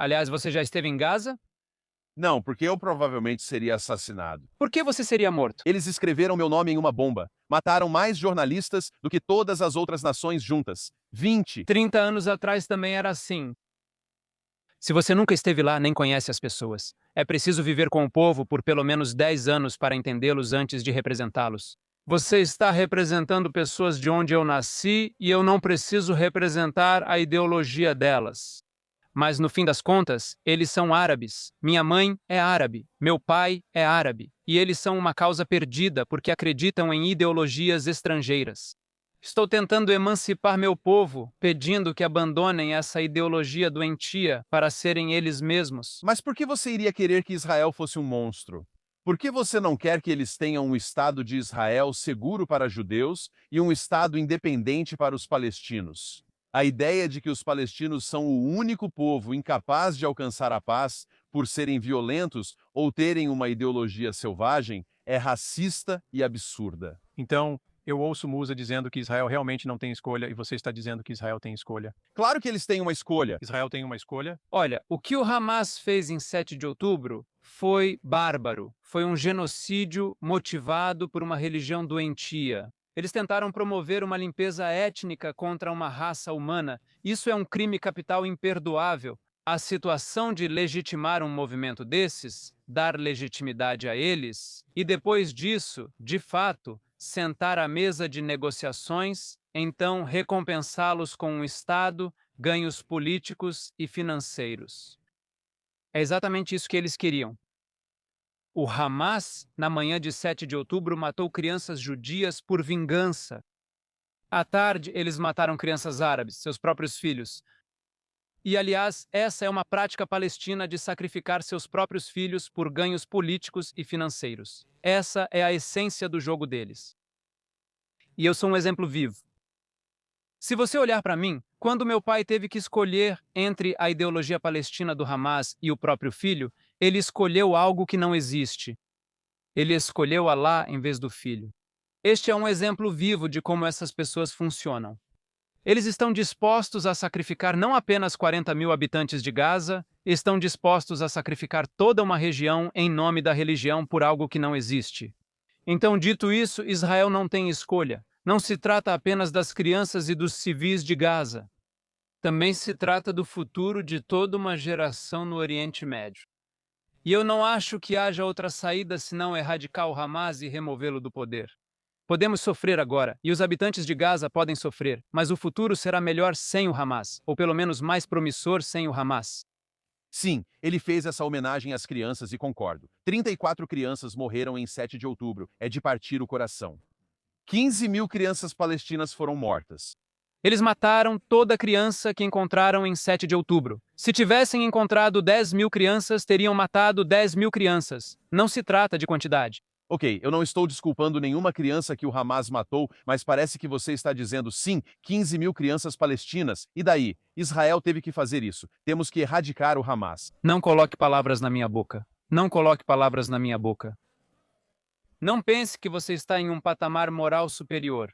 Aliás, você já esteve em Gaza? Não, porque eu provavelmente seria assassinado. Por que você seria morto? Eles escreveram meu nome em uma bomba. Mataram mais jornalistas do que todas as outras nações juntas. 20. 30 anos atrás também era assim. Se você nunca esteve lá, nem conhece as pessoas. É preciso viver com o povo por pelo menos 10 anos para entendê-los antes de representá-los. Você está representando pessoas de onde eu nasci e eu não preciso representar a ideologia delas. Mas no fim das contas, eles são árabes. Minha mãe é árabe, meu pai é árabe, e eles são uma causa perdida porque acreditam em ideologias estrangeiras. Estou tentando emancipar meu povo, pedindo que abandonem essa ideologia doentia para serem eles mesmos. Mas por que você iria querer que Israel fosse um monstro? Por que você não quer que eles tenham um Estado de Israel seguro para judeus e um Estado independente para os palestinos? A ideia de que os palestinos são o único povo incapaz de alcançar a paz por serem violentos ou terem uma ideologia selvagem é racista e absurda. Então, eu ouço Musa dizendo que Israel realmente não tem escolha e você está dizendo que Israel tem escolha. Claro que eles têm uma escolha. Israel tem uma escolha? Olha, o que o Hamas fez em 7 de outubro foi bárbaro. Foi um genocídio motivado por uma religião doentia. Eles tentaram promover uma limpeza étnica contra uma raça humana. Isso é um crime capital imperdoável. A situação de legitimar um movimento desses, dar legitimidade a eles, e depois disso, de fato, sentar à mesa de negociações, então recompensá-los com um Estado, ganhos políticos e financeiros. É exatamente isso que eles queriam. O Hamas, na manhã de 7 de outubro, matou crianças judias por vingança. À tarde, eles mataram crianças árabes, seus próprios filhos. E, aliás, essa é uma prática palestina de sacrificar seus próprios filhos por ganhos políticos e financeiros. Essa é a essência do jogo deles. E eu sou um exemplo vivo. Se você olhar para mim, quando meu pai teve que escolher entre a ideologia palestina do Hamas e o próprio filho, ele escolheu algo que não existe. Ele escolheu Alá em vez do filho. Este é um exemplo vivo de como essas pessoas funcionam. Eles estão dispostos a sacrificar não apenas 40 mil habitantes de Gaza, estão dispostos a sacrificar toda uma região em nome da religião por algo que não existe. Então, dito isso, Israel não tem escolha. Não se trata apenas das crianças e dos civis de Gaza. Também se trata do futuro de toda uma geração no Oriente Médio. E eu não acho que haja outra saída senão erradicar o Hamas e removê-lo do poder. Podemos sofrer agora, e os habitantes de Gaza podem sofrer, mas o futuro será melhor sem o Hamas, ou pelo menos mais promissor sem o Hamas. Sim, ele fez essa homenagem às crianças e concordo. 34 crianças morreram em 7 de outubro. É de partir o coração. 15 mil crianças palestinas foram mortas. Eles mataram toda criança que encontraram em 7 de outubro. Se tivessem encontrado 10 mil crianças, teriam matado 10 mil crianças. Não se trata de quantidade. Ok, eu não estou desculpando nenhuma criança que o Hamas matou, mas parece que você está dizendo sim, 15 mil crianças palestinas. E daí? Israel teve que fazer isso. Temos que erradicar o Hamas. Não coloque palavras na minha boca. Não coloque palavras na minha boca. Não pense que você está em um patamar moral superior.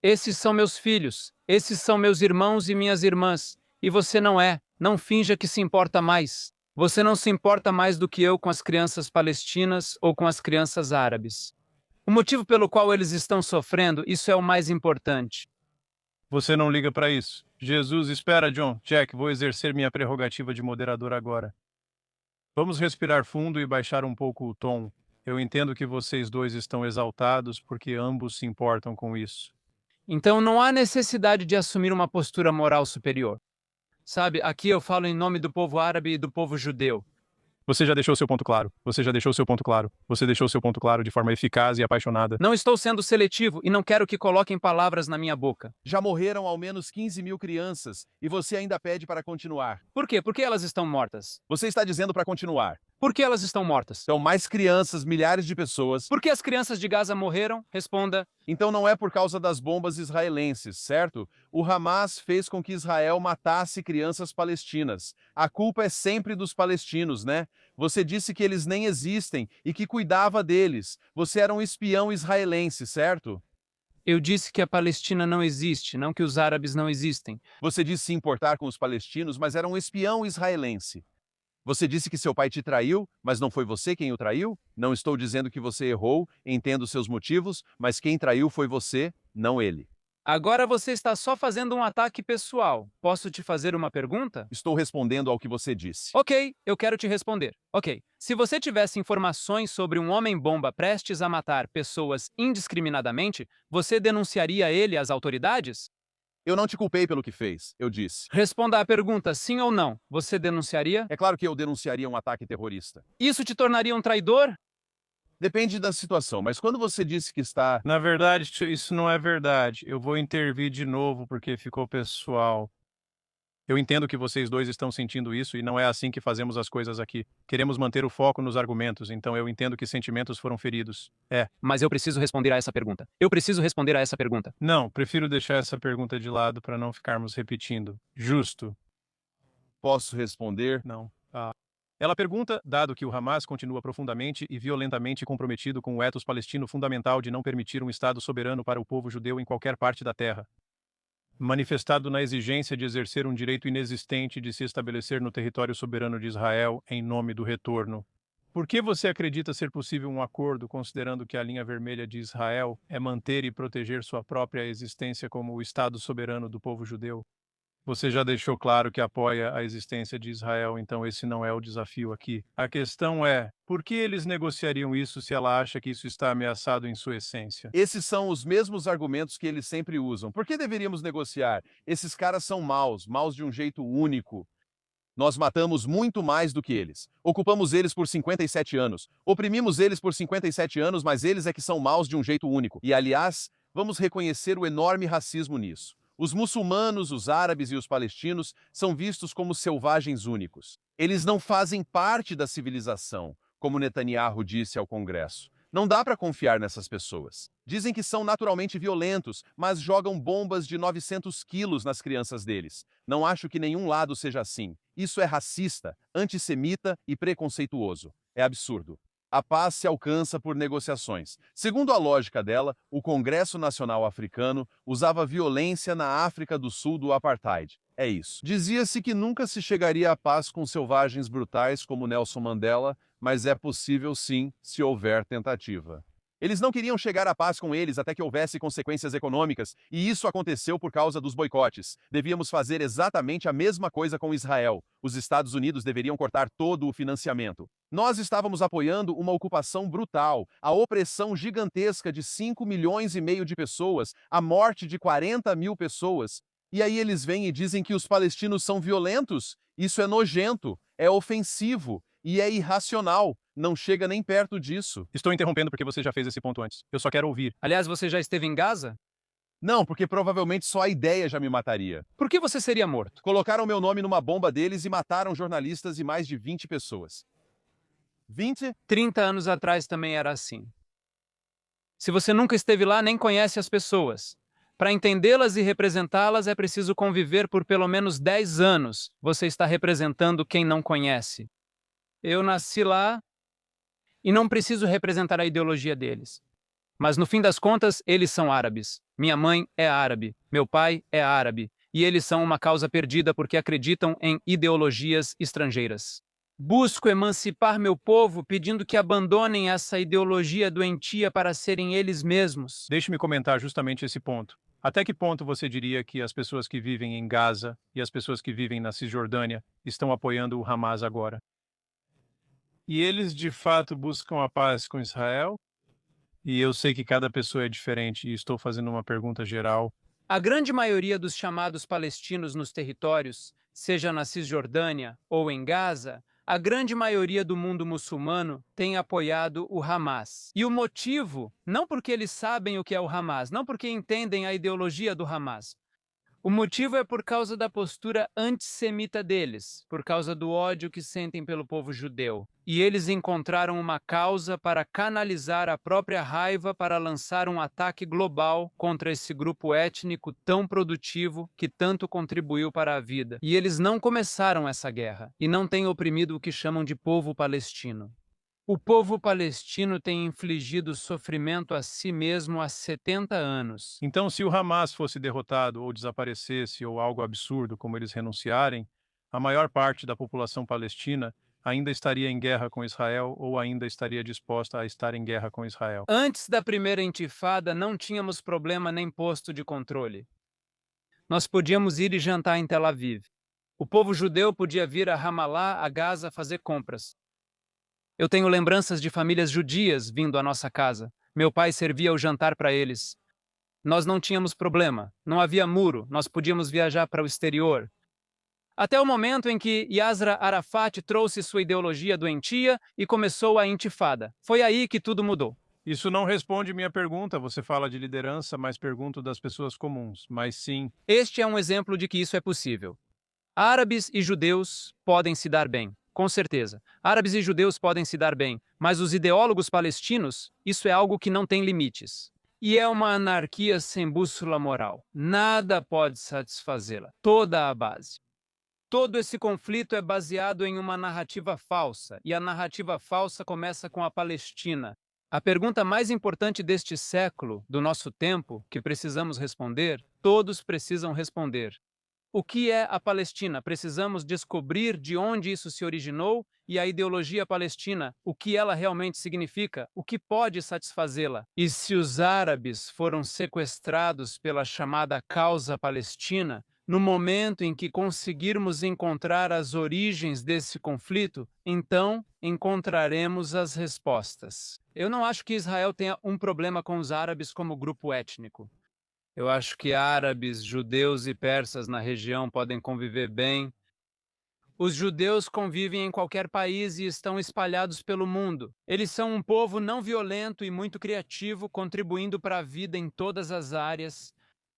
Esses são meus filhos, esses são meus irmãos e minhas irmãs, e você não é. Não finja que se importa mais. Você não se importa mais do que eu com as crianças palestinas ou com as crianças árabes. O motivo pelo qual eles estão sofrendo, isso é o mais importante. Você não liga para isso. Jesus, espera, John. Jack, vou exercer minha prerrogativa de moderador agora. Vamos respirar fundo e baixar um pouco o tom. Eu entendo que vocês dois estão exaltados porque ambos se importam com isso. Então não há necessidade de assumir uma postura moral superior. Sabe, aqui eu falo em nome do povo árabe e do povo judeu. Você já deixou seu ponto claro. Você já deixou seu ponto claro. Você deixou seu ponto claro de forma eficaz e apaixonada. Não estou sendo seletivo e não quero que coloquem palavras na minha boca. Já morreram ao menos 15 mil crianças e você ainda pede para continuar. Por quê? Por que elas estão mortas? Você está dizendo para continuar. Por que elas estão mortas? São mais crianças, milhares de pessoas. Por que as crianças de Gaza morreram? Responda. Então não é por causa das bombas israelenses, certo? O Hamas fez com que Israel matasse crianças palestinas. A culpa é sempre dos palestinos, né? Você disse que eles nem existem e que cuidava deles. Você era um espião israelense, certo? Eu disse que a Palestina não existe, não que os árabes não existem. Você disse se importar com os palestinos, mas era um espião israelense. Você disse que seu pai te traiu, mas não foi você quem o traiu? Não estou dizendo que você errou, entendo seus motivos, mas quem traiu foi você, não ele. Agora você está só fazendo um ataque pessoal. Posso te fazer uma pergunta? Estou respondendo ao que você disse. Ok, eu quero te responder. Ok, se você tivesse informações sobre um homem-bomba prestes a matar pessoas indiscriminadamente, você denunciaria ele às autoridades? Eu não te culpei pelo que fez, eu disse. Responda à pergunta sim ou não. Você denunciaria? É claro que eu denunciaria um ataque terrorista. Isso te tornaria um traidor? Depende da situação, mas quando você disse que está... Na verdade, isso não é verdade. Eu vou intervir de novo porque ficou pessoal. Eu entendo que vocês dois estão sentindo isso e não é assim que fazemos as coisas aqui. Queremos manter o foco nos argumentos, então eu entendo que sentimentos foram feridos. Mas eu preciso responder a essa pergunta. Eu preciso responder a essa pergunta. Não, prefiro deixar essa pergunta de lado para não ficarmos repetindo. Justo. Posso responder? Não. Ela pergunta, dado que o Hamas continua profundamente e violentamente comprometido com o ethos palestino fundamental de não permitir um Estado soberano para o povo judeu em qualquer parte da terra, manifestado na exigência de exercer um direito inexistente de se estabelecer no território soberano de Israel em nome do retorno. Por que você acredita ser possível um acordo considerando que a linha vermelha de Israel é manter e proteger sua própria existência como o Estado soberano do povo judeu? Você já deixou claro que apoia a existência de Israel, então esse não é o desafio aqui. A questão é, por que eles negociariam isso se ela acha que isso está ameaçado em sua essência? Esses são os mesmos argumentos que eles sempre usam. Por que deveríamos negociar? Esses caras são maus, maus de um jeito único. Nós matamos muito mais do que eles. Ocupamos eles por 57 anos. Oprimimos eles por 57 anos, mas eles é que são maus de um jeito único. E, aliás, vamos reconhecer o enorme racismo nisso. Os muçulmanos, os árabes e os palestinos são vistos como selvagens únicos. Eles não fazem parte da civilização, como Netanyahu disse ao Congresso. Não dá para confiar nessas pessoas. Dizem que são naturalmente violentos, mas jogam bombas de 900 quilos nas crianças deles. Não acho que nenhum lado seja assim. Isso é racista, antissemita e preconceituoso. É absurdo. A paz se alcança por negociações. Segundo a lógica dela, o Congresso Nacional Africano usava violência na África do Sul do apartheid. É isso. Dizia-se que nunca se chegaria à paz com selvagens brutais como Nelson Mandela, mas é possível sim, se houver tentativa. Eles não queriam chegar à paz com eles até que houvesse consequências econômicas, e isso aconteceu por causa dos boicotes. Devíamos fazer exatamente a mesma coisa com Israel. Os Estados Unidos deveriam cortar todo o financiamento. Nós estávamos apoiando uma ocupação brutal, a opressão gigantesca de 5,5 milhões de pessoas, a morte de 40 mil pessoas. E aí eles vêm e dizem que os palestinos são violentos? Isso é nojento, é ofensivo e é irracional. Não chega nem perto disso. Estou interrompendo porque você já fez esse ponto antes. Eu só quero ouvir. Aliás, você já esteve em Gaza? Não, porque provavelmente só a ideia já me mataria. Por que você seria morto? Colocaram meu nome numa bomba deles e mataram jornalistas e mais de 20 pessoas. 20? 30 anos atrás também era assim. Se você nunca esteve lá, nem conhece as pessoas. Para entendê-las e representá-las, é preciso conviver por pelo menos 10 anos. Você está representando quem não conhece. Eu nasci lá e não preciso representar a ideologia deles. Mas no fim das contas, eles são árabes. Minha mãe é árabe, meu pai é árabe, e eles são uma causa perdida porque acreditam em ideologias estrangeiras. Busco emancipar meu povo pedindo que abandonem essa ideologia doentia para serem eles mesmos. Deixe-me comentar justamente esse ponto. Até que ponto você diria que as pessoas que vivem em Gaza e as pessoas que vivem na Cisjordânia estão apoiando o Hamas agora? E eles de fato buscam a paz com Israel? E eu sei que cada pessoa é diferente e estou fazendo uma pergunta geral. A grande maioria dos chamados palestinos nos territórios, seja na Cisjordânia ou em Gaza, a grande maioria do mundo muçulmano tem apoiado o Hamas. E o motivo, não porque eles sabem o que é o Hamas, não porque entendem a ideologia do Hamas. O motivo é por causa da postura antissemita deles, por causa do ódio que sentem pelo povo judeu. E eles encontraram uma causa para canalizar a própria raiva para lançar um ataque global contra esse grupo étnico tão produtivo que tanto contribuiu para a vida. E eles não começaram essa guerra, e não têm oprimido o que chamam de povo palestino. O povo palestino tem infligido sofrimento a si mesmo há 70 anos. Então, se o Hamas fosse derrotado ou desaparecesse ou algo absurdo como eles renunciarem, a maior parte da população palestina ainda estaria em guerra com Israel ou ainda estaria disposta a estar em guerra com Israel. Antes da primeira intifada, não tínhamos problema nem posto de controle. Nós podíamos ir e jantar em Tel Aviv. O povo judeu podia vir a Ramallah, a Gaza, fazer compras. Eu tenho lembranças de famílias judias vindo à nossa casa. Meu pai servia o jantar para eles. Nós não tínhamos problema, não havia muro, nós podíamos viajar para o exterior. Até o momento em que Yasser Arafat trouxe sua ideologia doentia e começou a intifada. Foi aí que tudo mudou. Isso não responde minha pergunta. Você fala de liderança, mas pergunto das pessoas comuns. Mas sim, Este é um exemplo de que isso é possível. Árabes e judeus podem se dar bem, com certeza. Árabes e judeus podem se dar bem, mas os ideólogos palestinos, isso é algo que não tem limites. E é uma anarquia sem bússola moral. Nada pode satisfazê-la. Toda a base. Todo esse conflito é baseado em uma narrativa falsa, e a narrativa falsa começa com a Palestina. A pergunta mais importante deste século, do nosso tempo, que precisamos responder, todos precisam responder. O que é a Palestina? Precisamos descobrir de onde isso se originou e a ideologia palestina, o que ela realmente significa, o que pode satisfazê-la. E se os árabes foram sequestrados pela chamada causa palestina, no momento em que conseguirmos encontrar as origens desse conflito, então encontraremos as respostas. Eu não acho que Israel tenha um problema com os árabes como grupo étnico. Eu acho que árabes, judeus e persas na região podem conviver bem. Os judeus convivem em qualquer país e estão espalhados pelo mundo. Eles são um povo não violento e muito criativo, contribuindo para a vida em todas as áreas.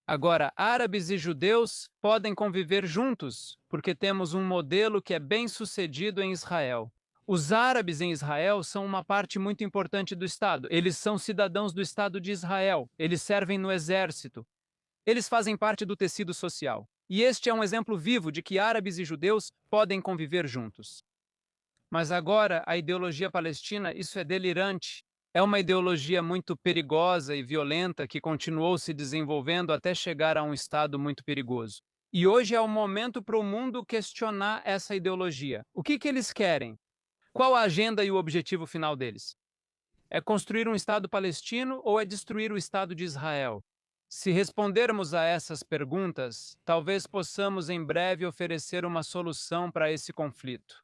Agora, árabes e judeus podem conviver juntos, porque temos um modelo que é bem sucedido em Israel. Os árabes em Israel são uma parte muito importante do Estado. Eles são cidadãos do Estado de Israel. Eles servem no exército. Eles fazem parte do tecido social. E este é um exemplo vivo de que árabes e judeus podem conviver juntos. Mas agora, a ideologia palestina, isso é delirante. É uma ideologia muito perigosa e violenta que continuou se desenvolvendo até chegar a um estado muito perigoso. E hoje é o momento para o mundo questionar essa ideologia. O que eles querem? Qual a agenda e o objetivo final deles? É construir um Estado palestino ou é destruir o Estado de Israel? Se respondermos a essas perguntas, talvez possamos em breve oferecer uma solução para esse conflito.